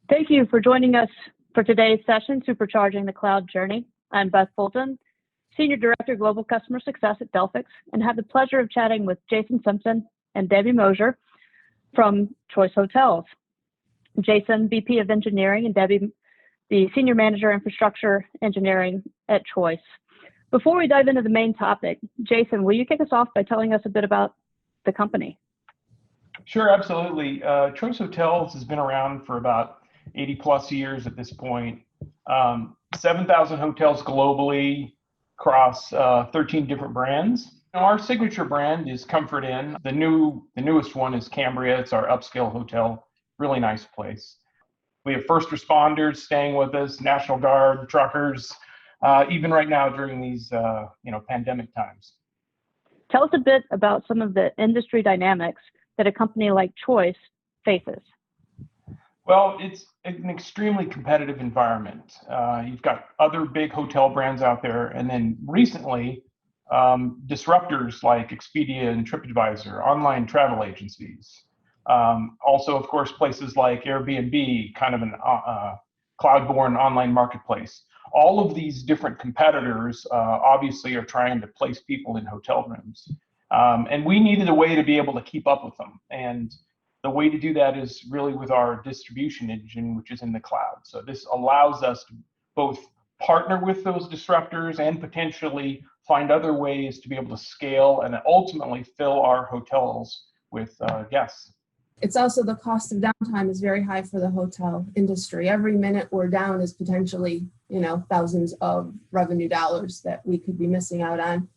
Thank you for joining us for today's session, Supercharging the Cloud Journey. I'm Beth Fulton, Senior Director, Global Customer Success at Delphix, and have the pleasure of chatting with Jason Simpson and Debbie Moshier from Choice Hotels. Jason, VP of Engineering, and Debbie, the Senior Manager, Infrastructure Engineering at Choice. Before we dive into the main topic, Jason, will you kick us off by telling us a bit about the company? Sure, absolutely. Choice Hotels has been around for about 80 plus years at this point. 7,000 hotels globally across 13 different brands. Our signature brand is Comfort Inn. The newest one is Cambria. It's our upscale hotel. Really nice place. We have first responders staying with us, National Guard, truckers, even right now during these pandemic times. Tell us a bit about some of the industry dynamics that a company like Choice faces. Well, it's an extremely competitive environment. You've got other big hotel brands out there, and then recently, disruptors like Expedia and TripAdvisor, online travel agencies. Also, of course, places like Airbnb, kind of an cloud-born online marketplace. All of these different competitors obviously are trying to place people in hotel rooms. And we needed a way to be able to keep up with them. And the way to do that is really with our distribution engine, which is in the cloud. So this allows us to both partner with those disruptors and potentially find other ways to be able to scale and ultimately fill our hotels with guests. It's also the cost of downtime is very high for the hotel industry. Every minute we're down is potentially, thousands of revenue dollars that we could be missing out on.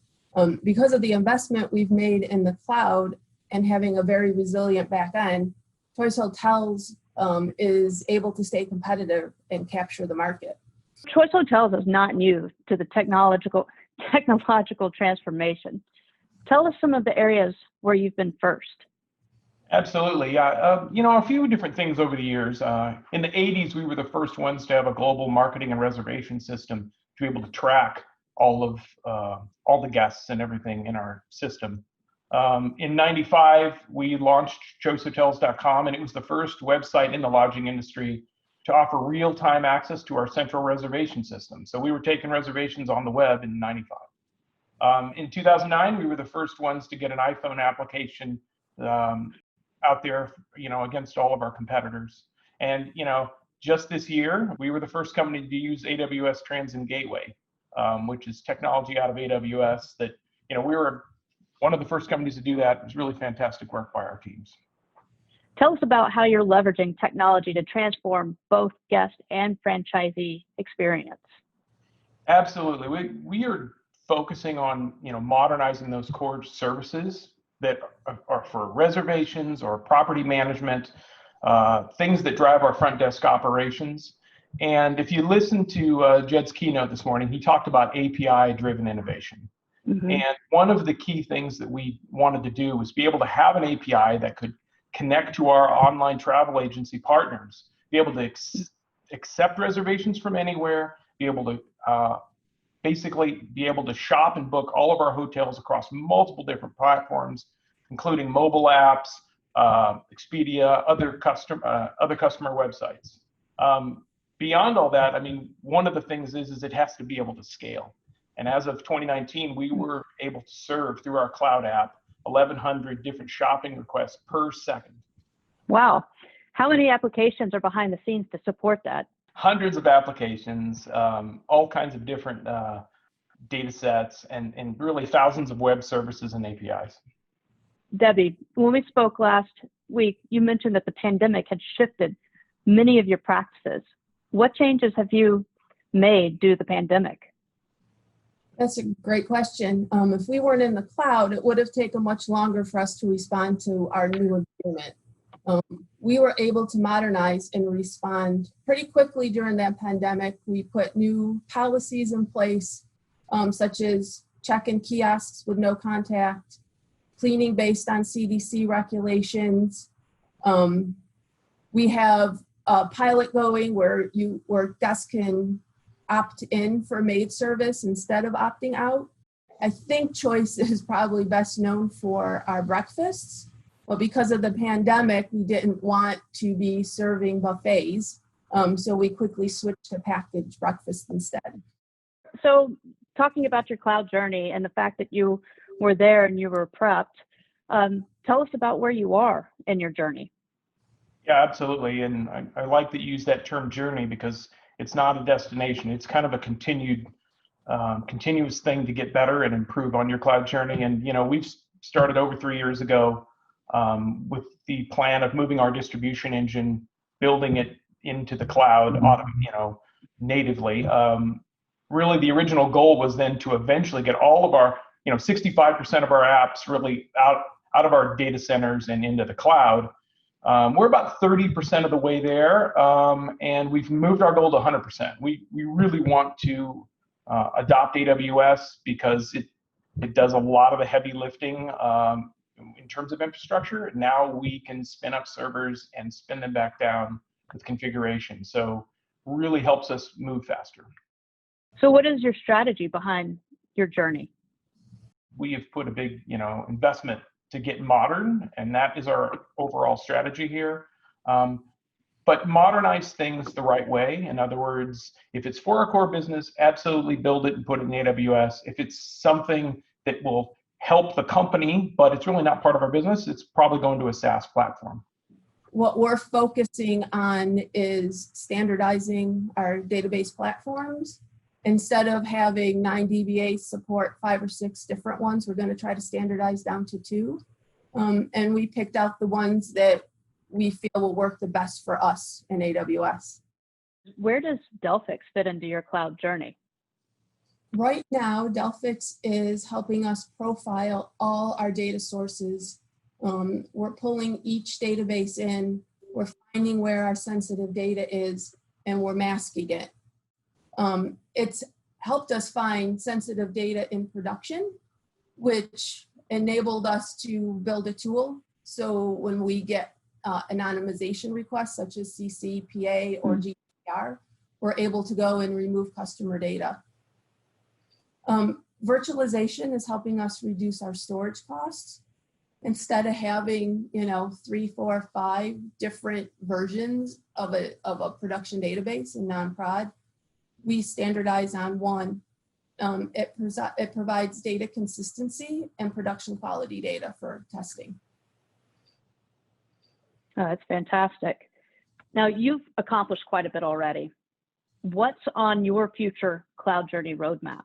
Because of the investment we've made in the cloud and having a very resilient back end, Choice Hotels is able to stay competitive and capture the market. Choice Hotels is not new to the technological transformation. Tell us some of the areas where you've been first. Absolutely. Yeah. A few different things over the years. In the 80s, we were the first ones to have a global marketing and reservation system to be able to track all the guests and everything in our system. In 95, we launched choicehotels.com, and it was the first website in the lodging industry to offer real-time access to our central reservation system. So we were taking reservations on the web in 95. In 2009, we were the first ones to get an iPhone application out there, against all of our competitors. And, just this year, we were the first company to use AWS Transcend Gateway, which is technology out of AWS that, we were one of the first companies to do that. It was really fantastic work by our teams. Tell us about how you're leveraging technology to transform both guest and franchisee experience. Absolutely. We are focusing on, modernizing those core services that are for reservations or property management, things that drive our front desk operations. And if you listen to Jed's keynote this morning, he talked about API-driven innovation. Mm-hmm. And one of the key things that we wanted to do was be able to have an API that could connect to our online travel agency partners, be able to accept reservations from anywhere, be able to basically be able to shop and book all of our hotels across multiple different platforms, including mobile apps, Expedia, other customer websites. Beyond all that, one of the things is it has to be able to scale. And as of 2019, we were able to serve through our cloud app 1,100 different shopping requests per second. Wow. How many applications are behind the scenes to support that? Hundreds of applications, all kinds of different data sets, and really thousands of web services and APIs. Debbie, when we spoke last week, you mentioned that the pandemic had shifted many of your practices. What changes have you made due to the pandemic? That's a great question. If we weren't in the cloud, it would have taken much longer for us to respond to our new environment. We were able to modernize and respond pretty quickly during that pandemic. We put new policies in place, such as check-in kiosks with no contact, cleaning based on CDC regulations. We have a pilot going where guests can opt in for maid service instead of opting out. I think Choice is probably best known for our breakfasts, but because of the pandemic, we didn't want to be serving buffets. So we quickly switched to packaged breakfast instead. So talking about your cloud journey and the fact that you were there and you were prepped, tell us about where you are in your journey. Yeah, absolutely. And I like that you use that term journey because it's not a destination. It's kind of a continuous thing to get better and improve on your cloud journey. And, we've started over 3 years ago with the plan of moving our distribution engine, building it into the cloud, natively. Really, the original goal was then to eventually get all of our, 65% of our apps really out of our data centers and into the cloud. We're about 30% of the way there, and we've moved our goal to 100%. We really want to adopt AWS because it does a lot of the heavy lifting in terms of infrastructure. Now we can spin up servers and spin them back down with configuration. So really helps us move faster. So what is your strategy behind your journey? We have put a big, investment to get modern, and that is our overall strategy here. But modernize things the right way. In other words, if it's for our core business, absolutely build it and put it in AWS. If it's something that will help the company, but it's really not part of our business, it's probably going to a SaaS platform. What we're focusing on is standardizing our database platforms. Instead of having 9 DBAs support 5 or 6 different ones, we're going to try to standardize down to 2. And we picked out the ones that we feel will work the best for us in AWS. Where does Delphix fit into your cloud journey? Right now, Delphix is helping us profile all our data sources. We're pulling each database in, we're finding where our sensitive data is, and we're masking it. It's helped us find sensitive data in production, which enabled us to build a tool. So when we get anonymization requests such as CCPA or GDPR, we're able to go and remove customer data. Virtualization is helping us reduce our storage costs. Instead of having 3, 4, 5 different versions of a production database in non-prod, we standardize on one. It provides data consistency and production quality data for testing. Oh, that's fantastic. Now, you've accomplished quite a bit already. What's on your future cloud journey roadmap?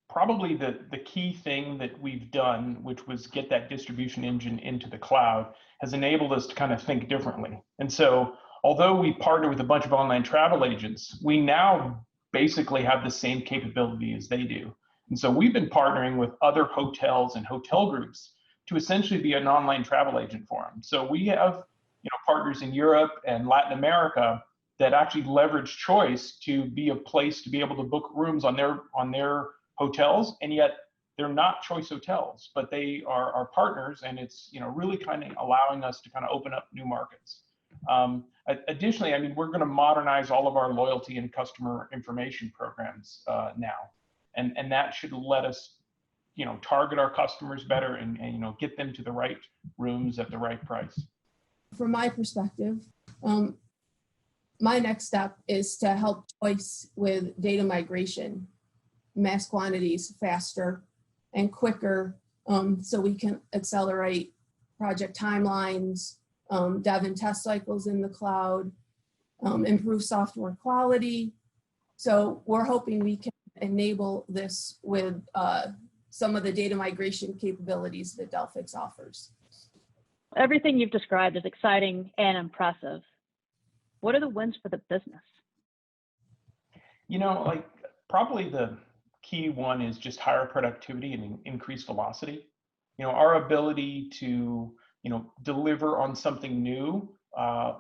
Probably the key thing that we've done, which was get that distribution engine into the cloud, has enabled us to kind of think differently. And so, although we partner with a bunch of online travel agents, we now basically have the same capability as they do. And so we've been partnering with other hotels and hotel groups to essentially be an online travel agent for them. So we have partners in Europe and Latin America that actually leverage Choice to be a place to be able to book rooms on their hotels, and yet they're not Choice hotels, but they are our partners, and it's really kind of allowing us to kind of open up new markets. Additionally, we're going to modernize all of our loyalty and customer information programs now, and that should let us target our customers better and get them to the right rooms at the right price. From my perspective, my next step is to help Choice with data migration, mass quantities faster and quicker, so we can accelerate project timelines, dev and test cycles in the cloud, improve software quality. So we're hoping we can enable this with some of the data migration capabilities that Delphix offers. Everything you've described is exciting and impressive. What are the wins for the business? Probably the key one is just higher productivity and increased velocity. Our ability to, deliver on something new,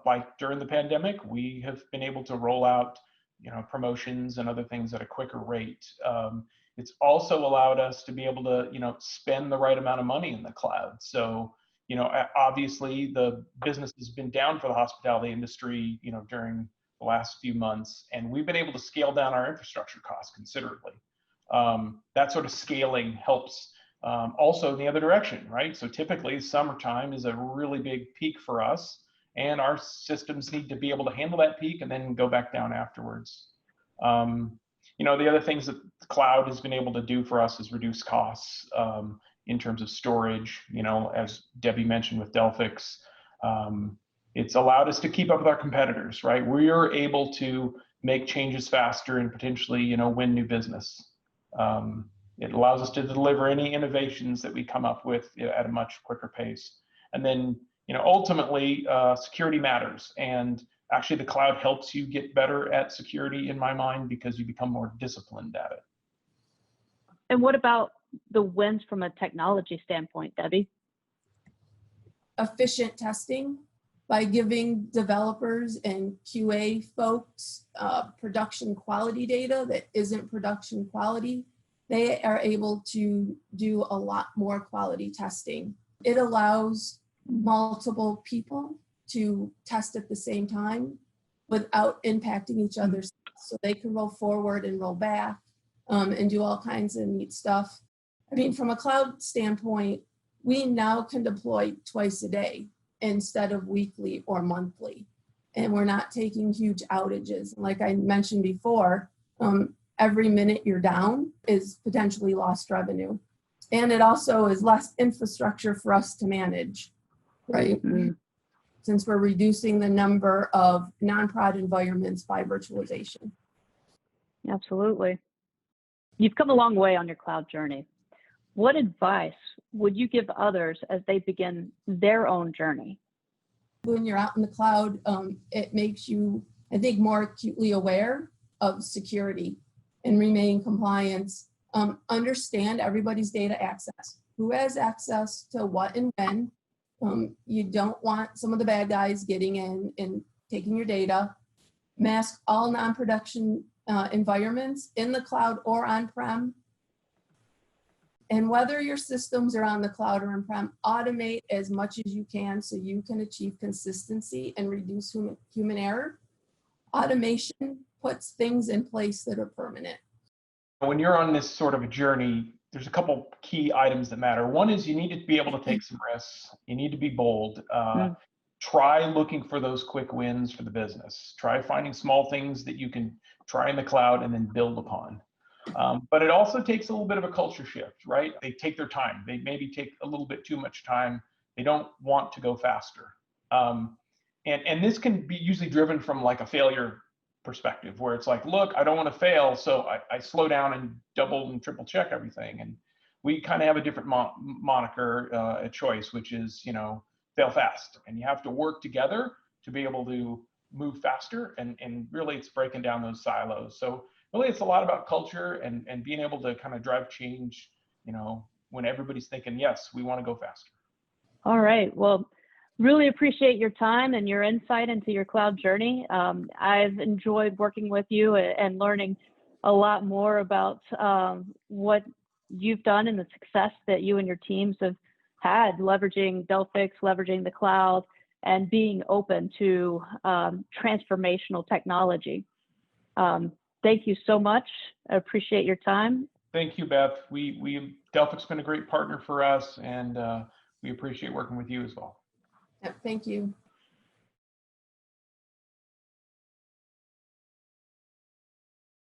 like during the pandemic, we have been able to roll out, promotions and other things at a quicker rate. It's also allowed us to be able to, spend the right amount of money in the cloud. So, obviously the business has been down for the hospitality industry, during the last few months, and we've been able to scale down our infrastructure costs considerably. That sort of scaling helps also in the other direction, right? So typically summertime is a really big peak for us, and our systems need to be able to handle that peak and then go back down afterwards. The other things that the cloud has been able to do for us is reduce costs in terms of storage. As Debbie mentioned with Delphix, it's allowed us to keep up with our competitors, right? We are able to make changes faster and potentially, win new business. It allows us to deliver any innovations that we come up with at a much quicker pace. And then, ultimately, security matters. And actually, the cloud helps you get better at security, in my mind, because you become more disciplined at it. And what about the wins from a technology standpoint, Debbie? Efficient testing by giving developers and QA folks production quality data that isn't production quality. They are able to do a lot more quality testing. It allows multiple people to test at the same time without impacting each other. So they can roll forward and roll back and do all kinds of neat stuff. I mean, from a cloud standpoint, we now can deploy twice a day instead of weekly or monthly. And we're not taking huge outages. Like I mentioned before, every minute you're down is potentially lost revenue. And it also is less infrastructure for us to manage, right? Mm-hmm. Since we're reducing the number of non-prod environments by virtualization. Absolutely. You've come a long way on your cloud journey. What advice would you give others as they begin their own journey? When you're out in the cloud, it makes you, I think, more acutely aware of security and remain compliance. Understand everybody's data access. Who has access to what and when? You don't want some of the bad guys getting in and taking your data. Mask all non-production environments in the cloud or on-prem. And whether your systems are on the cloud or on-prem, automate as much as you can so you can achieve consistency and reduce human error. Automation puts things in place that are permanent. When you're on this sort of a journey, there's a couple key items that matter. One is you need to be able to take some risks. You need to be bold. Try looking for those quick wins for the business. Try finding small things that you can try in the cloud and then build upon. But it also takes a little bit of a culture shift, right? They take their time. They maybe take a little bit too much time. They don't want to go faster. And this can be usually driven from like a failure perspective where it's like, look, I don't want to fail. So I slow down and double and triple check everything. And we kind of have a different moniker at Choice, which is, fail fast. And you have to work together to be able to move faster. And really it's breaking down those silos. So really, it's a lot about culture and being able to kind of drive change, when everybody's thinking, yes, we want to go faster. All right. Well, really appreciate your time and your insight into your cloud journey. I've enjoyed working with you and learning a lot more about what you've done and the success that you and your teams have had leveraging Delphix, leveraging the cloud, and being open to transformational technology. Thank you so much. I appreciate your time. Thank you, Beth. Delphix has been a great partner for us, and we appreciate working with you as well. Thank you.